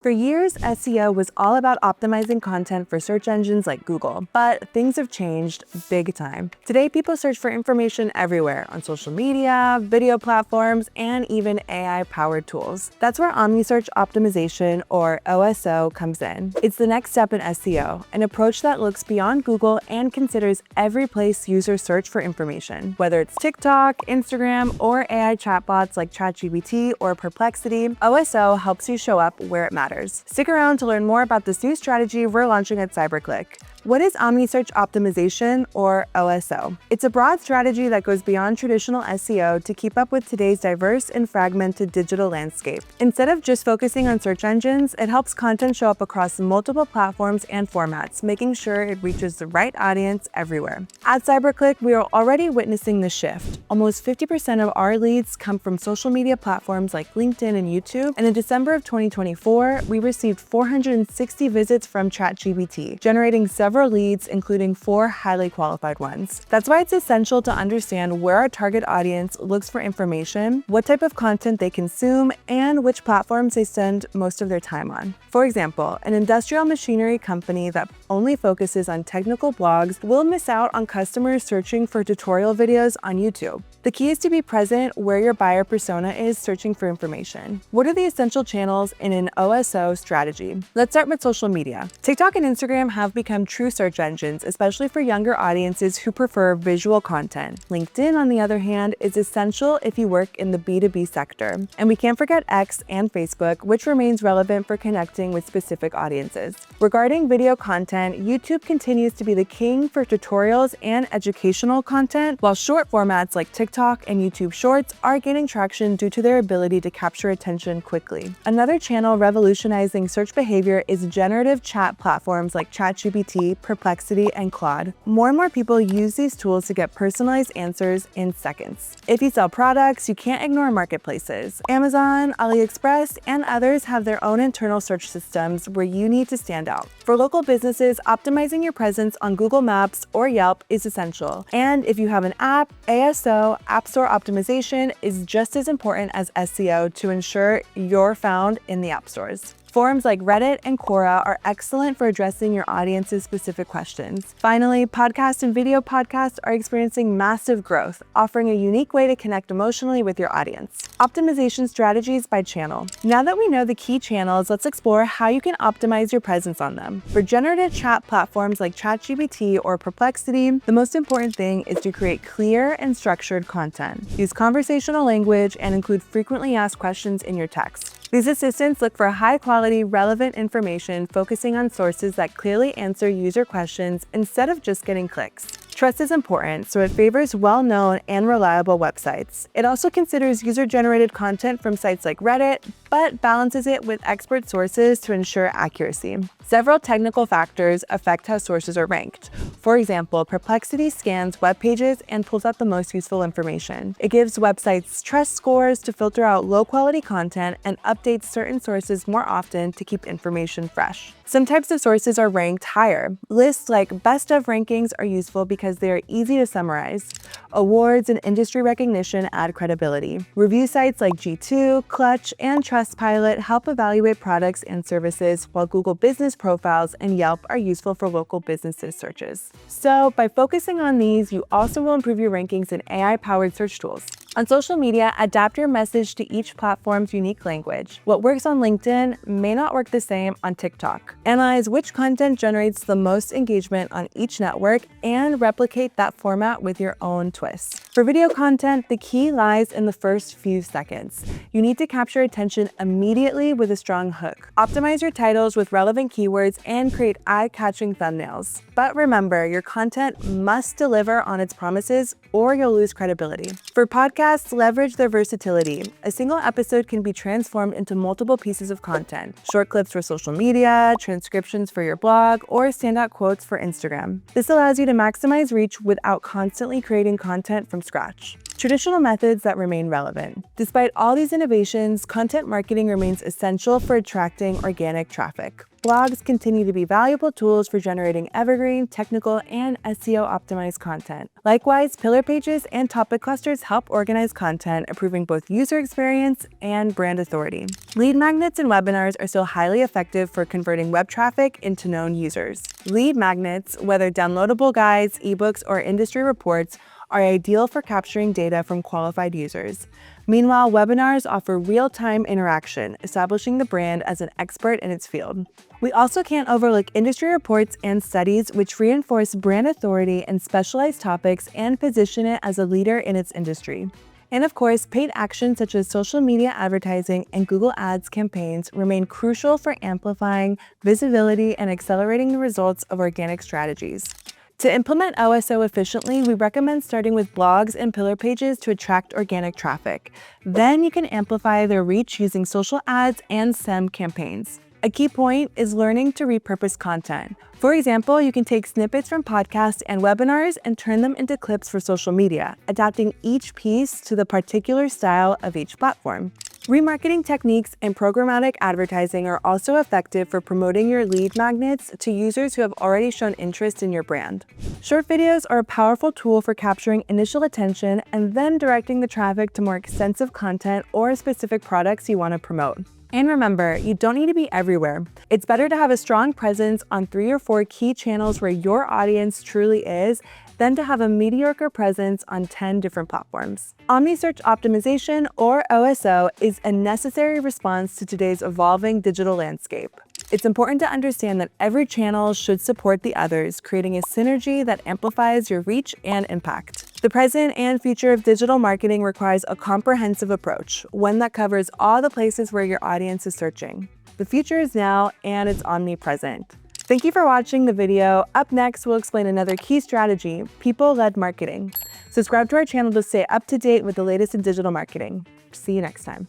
For years, SEO was all about optimizing content for search engines like Google, but things have changed big time. Today, people search for information everywhere on social media, video platforms, and even AI-powered tools. That's where Omnisearch optimization, or OSO, comes in. It's the next step in SEO, an approach that looks beyond Google and considers every place users search for information. Whether it's TikTok, Instagram, or AI chatbots like ChatGPT or Perplexity, OSO helps you show up where it matters. Stick around to learn more about this new strategy we're launching at Cyberclick. What is Omnisearch optimization, or OSO? It's a broad strategy that goes beyond traditional SEO to keep up with today's diverse and fragmented digital landscape. Instead of just focusing on search engines, it helps content show up across multiple platforms and formats, making sure it reaches the right audience everywhere. At Cyberclick, we are already witnessing this shift. Almost 50% of our leads come from social media platforms like LinkedIn and YouTube, and in December of 2024, we received 460 visits from ChatGPT, generating several leads, including 4 highly qualified ones. That's why it's essential to understand where our target audience looks for information, what type of content they consume, and which platforms they spend most of their time on. For example, an industrial machinery company that only focuses on technical blogs will miss out on customers searching for tutorial videos on YouTube. The key is to be present where your buyer persona is searching for information. What are the essential channels in an OSO strategy? Let's start with social media. TikTok and Instagram have become true search engines, especially for younger audiences who prefer visual content. LinkedIn, on the other hand, is essential if you work in the B2B sector. And we can't forget X and Facebook, which remains relevant for connecting with specific audiences. Regarding video content, YouTube continues to be the king for tutorials and educational content, while short formats like TikTok and YouTube Shorts are gaining traction due to their ability to capture attention quickly. Another channel revolutionizing search behavior is generative chat platforms like ChatGPT, Perplexity, and Claude. More and more people use these tools to get personalized answers in seconds. If you sell products, you can't ignore marketplaces. Amazon, AliExpress, and others have their own internal search systems where you need to stand out. For local businesses, optimizing your presence on Google Maps or Yelp is essential. And if you have an app, ASO, App Store optimization, is just as important as SEO to ensure you're found in the app stores. Forums like Reddit and Quora are excellent for addressing your audience's specific questions. Finally, podcasts and video podcasts are experiencing massive growth, offering a unique way to connect emotionally with your audience. Optimization strategies by channel. Now that we know the key channels, let's explore how you can optimize your presence on them. For generative chat platforms like ChatGPT or Perplexity, the most important thing is to create clear and structured content. Use conversational language and include frequently asked questions in your text. These assistants look for high-quality, relevant information, focusing on sources that clearly answer user questions instead of just getting clicks. Trust is important, so it favors well-known and reliable websites. It also considers user-generated content from sites like Reddit, but balances it with expert sources to ensure accuracy. Several technical factors affect how sources are ranked. For example, Perplexity scans web pages and pulls out the most useful information. It gives websites trust scores to filter out low-quality content and updates certain sources more often to keep information fresh. Some types of sources are ranked higher. Lists like best of rankings are useful because they are easy to summarize. Awards and industry recognition add credibility. Review sites like G2, Clutch, and Trustpilot help evaluate products and services, while Google Business Profiles and Yelp are useful for local businesses searches. So, by focusing on these, you also will improve your rankings in AI-powered search tools. On social media, adapt your message to each platform's unique language. What works on LinkedIn may not work the same on TikTok. Analyze which content generates the most engagement on each network and replicate that format with your own twist. For video content, the key lies in the first few seconds. You need to capture attention immediately with a strong hook. Optimize your titles with relevant keywords and create eye-catching thumbnails. But remember, your content must deliver on its promises or you'll lose credibility. For podcasts, leverage their versatility. A single episode can be transformed into multiple pieces of content. Short clips for social media, transcriptions for your blog, or standout quotes for Instagram. This allows you to maximize reach without constantly creating content from from scratch. Traditional methods that remain relevant. Despite all these innovations, content marketing remains essential for attracting organic traffic. Blogs continue to be valuable tools for generating evergreen, technical, and SEO-optimized content. Likewise, pillar pages and topic clusters help organize content, improving both user experience and brand authority. Lead magnets and webinars are still highly effective for converting web traffic into known users. Lead magnets, whether downloadable guides, ebooks, or industry reports, are ideal for capturing data from qualified users. Meanwhile, webinars offer real-time interaction, establishing the brand as an expert in its field. We also can't overlook industry reports and studies which reinforce brand authority in specialized topics and position it as a leader in its industry. And of course, paid actions such as social media advertising and Google Ads campaigns remain crucial for amplifying visibility and accelerating the results of organic strategies. To implement OSO efficiently, we recommend starting with blogs and pillar pages to attract organic traffic. Then you can amplify their reach using social ads and SEM campaigns. A key point is learning to repurpose content. For example, you can take snippets from podcasts and webinars and turn them into clips for social media, adapting each piece to the particular style of each platform. Remarketing techniques and programmatic advertising are also effective for promoting your lead magnets to users who have already shown interest in your brand. Short videos are a powerful tool for capturing initial attention and then directing the traffic to more extensive content or specific products you want to promote. And remember, you don't need to be everywhere. It's better to have a strong presence on 3 or 4 key channels where your audience truly is than to have a mediocre presence on 10 different platforms. Omnisearch optimization, or OSO, is a necessary response to today's evolving digital landscape. It's important to understand that every channel should support the others, creating a synergy that amplifies your reach and impact. The present and future of digital marketing requires a comprehensive approach, one that covers all the places where your audience is searching. The future is now, and it's omnipresent. Thank you for watching the video. Up next, we'll explain another key strategy, people-led marketing. Subscribe to our channel to stay up to date with the latest in digital marketing. See you next time.